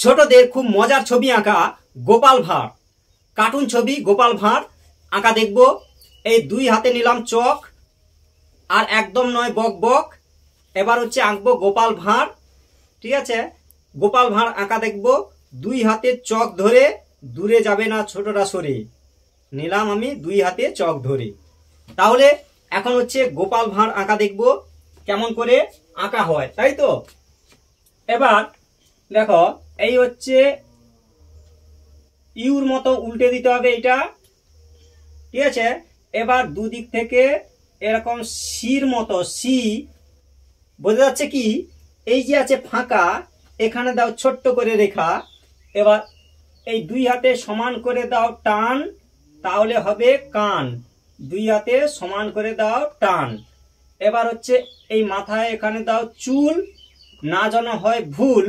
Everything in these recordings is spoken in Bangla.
ছোটদের খুব মজার ছবি আঁকা গোপাল ভাঁড়, কার্টুন ছবি গোপাল ভাঁড় আঁকা দেখব। এই দুই হাতে নিলাম চক, আর একদম নয় বক বক। এবার হচ্ছে আঁকবো গোপাল ভাঁড়, ঠিক আছে। গোপাল ভাঁড় আঁকা দেখব। দুই হাতে চক ধরে, দূরে যাবে না ছোটটা সরে। নিলাম আমি দুই হাতে চক ধরে। তাহলে এখন হচ্ছে গোপাল ভাঁড় আঁকা দেখব কেমন করে আঁকা হয়, তাই তো। এবার দেখো, এই হচ্ছে ইউর মতো উল্টে দিতে হবে এটা, ঠিক আছে। এবার দুদিক থেকে এরকম সির মতো, সি বোঝা যাচ্ছে কি, এই যে আছে ফাঁকা, এখানে দাও ছোট্ট করে রেখা। এবার এই দুই হাতে সমান করে দাও টান, তাহলে হবে কান। দুই হাতে সমান করে দাও টান। এবার হচ্ছে এই মাথায় এখানে দাও চুল, না যেন হয় ভুল,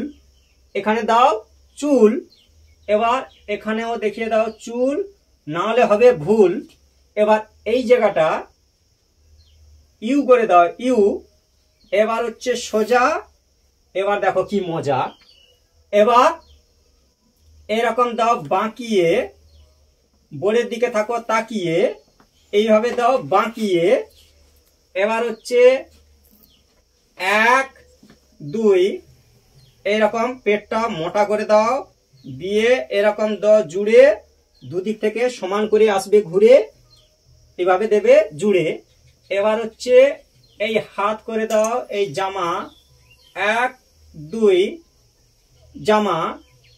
এখানে দাও চুল। এবার এখানেও দেখিয়ে দাও চুল, না হলে হবে ভুল। এবার এই জায়গাটা ইউ করে দাও ইউ। এবার হচ্ছে সোজা। এবার দেখো কি মজা। এবার এরকম দাও বাঁকিয়ে, বোর্ডের দিকে থাকো তাকিয়ে, এইভাবে দাও বাঁকিয়ে। এবার হচ্ছে 1 2, এরকম পেটটা মোটা করে দাও, দিয়ে এরকম দাও জুড়ে, দুদিক থেকে সমান করে আসবে ঘুরে, এভাবে দেবে জুড়ে। এবার হচ্ছে এই হাত করে দাও এই জামা, 1 2 জামা।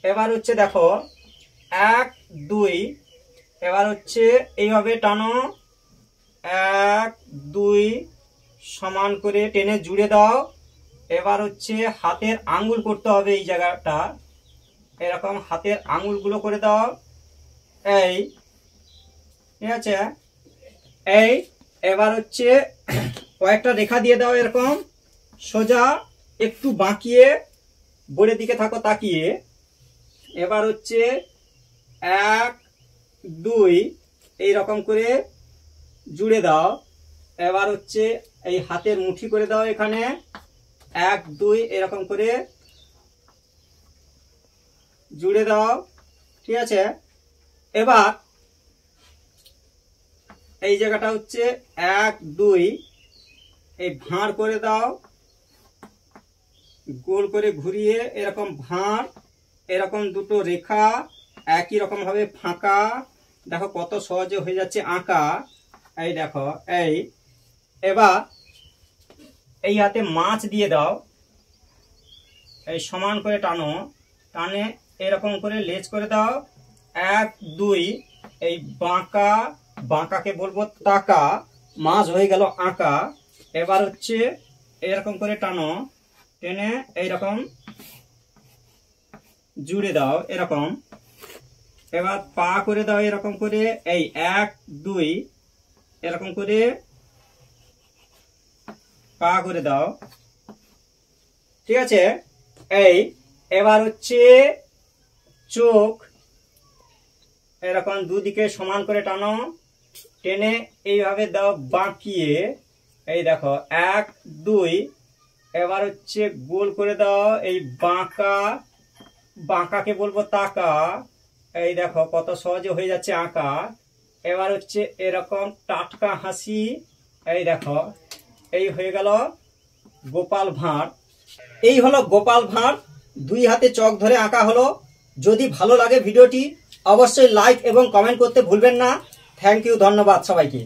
এবার হচ্ছে দেখো 1 2, এবার হচ্ছে এইভাবে টানো, 1 2 সমান করে টেনে জুড়ে দাও। এবার হচ্ছে হাতের আঙ্গুল করতে হবে এই জায়গাটা, এরকম হাতের আঙ্গুলগুলো করে দাও, এই, ঠিক আছে। এই এবার হচ্ছে কয়েকটা রেখা দিয়ে দাও এরকম সোজা, একটু বাঁকিয়ে, বোর্ডের দিকে থাকো তাকিয়ে। এবার হচ্ছে 1 2 এইরকম করে জুড়ে দাও। এবার হচ্ছে এই হাতের মুঠি করে দাও এখানে, 1 2 এরকম করে জুড়ে দাও, ঠিক আছে। এবার এই জায়গাটা হচ্ছে 1 2 এই ভাঁড় করে দাও, গোল করে ঘুরিয়ে এরকম ভাঁড়, এরকম দুটো রেখা একই রকম ভাবে ফাঁকা। দেখো কত সহজে হয়ে যাচ্ছে আঁকা, এই দেখো এই। এবার এই হাতে মাছ দিয়ে দাও, এই সমান করে টানো, টানে এরকম করে লেজ করে দাও, 1 2 এই বাঁকা, বাঁকাকে বলবো তাকা, মাছ হয়ে গেল আঁকা। এবার হচ্ছে এরকম করে টানো, টেনে এইরকম জুড়ে দাও এরকম। এবার পা করে দাও এরকম করে, এই 1 2 এরকম করে পা করে দাও, ঠিক আছে। এই এবার হচ্ছে চোখ, এরকম দুদিকে সমান করে টানো, টেনে এইভাবে দাও বাঁকিয়ে, এই দেখো 1 2 এবার হচ্ছে গোল করে দাও এই বাঁকা, বাঁকাকে বলবো তাকা, এই দেখো কত সহজে হয়ে যাচ্ছে আঁকা। এবার হচ্ছে এরকম টাটকা হাসি, এই দেখো এই হয়ে গেল গোপাল ভাঁড়। এই হলো গোপাল ভাঁড়, দুই হাতে চক ধরে আঁকা হলো। যদি ভালো লাগে ভিডিওটি অবশ্যই লাইক এবং কমেন্ট করতে ভুলবেন না। থ্যাংক ইউ, ধন্যবাদ সবাইকে।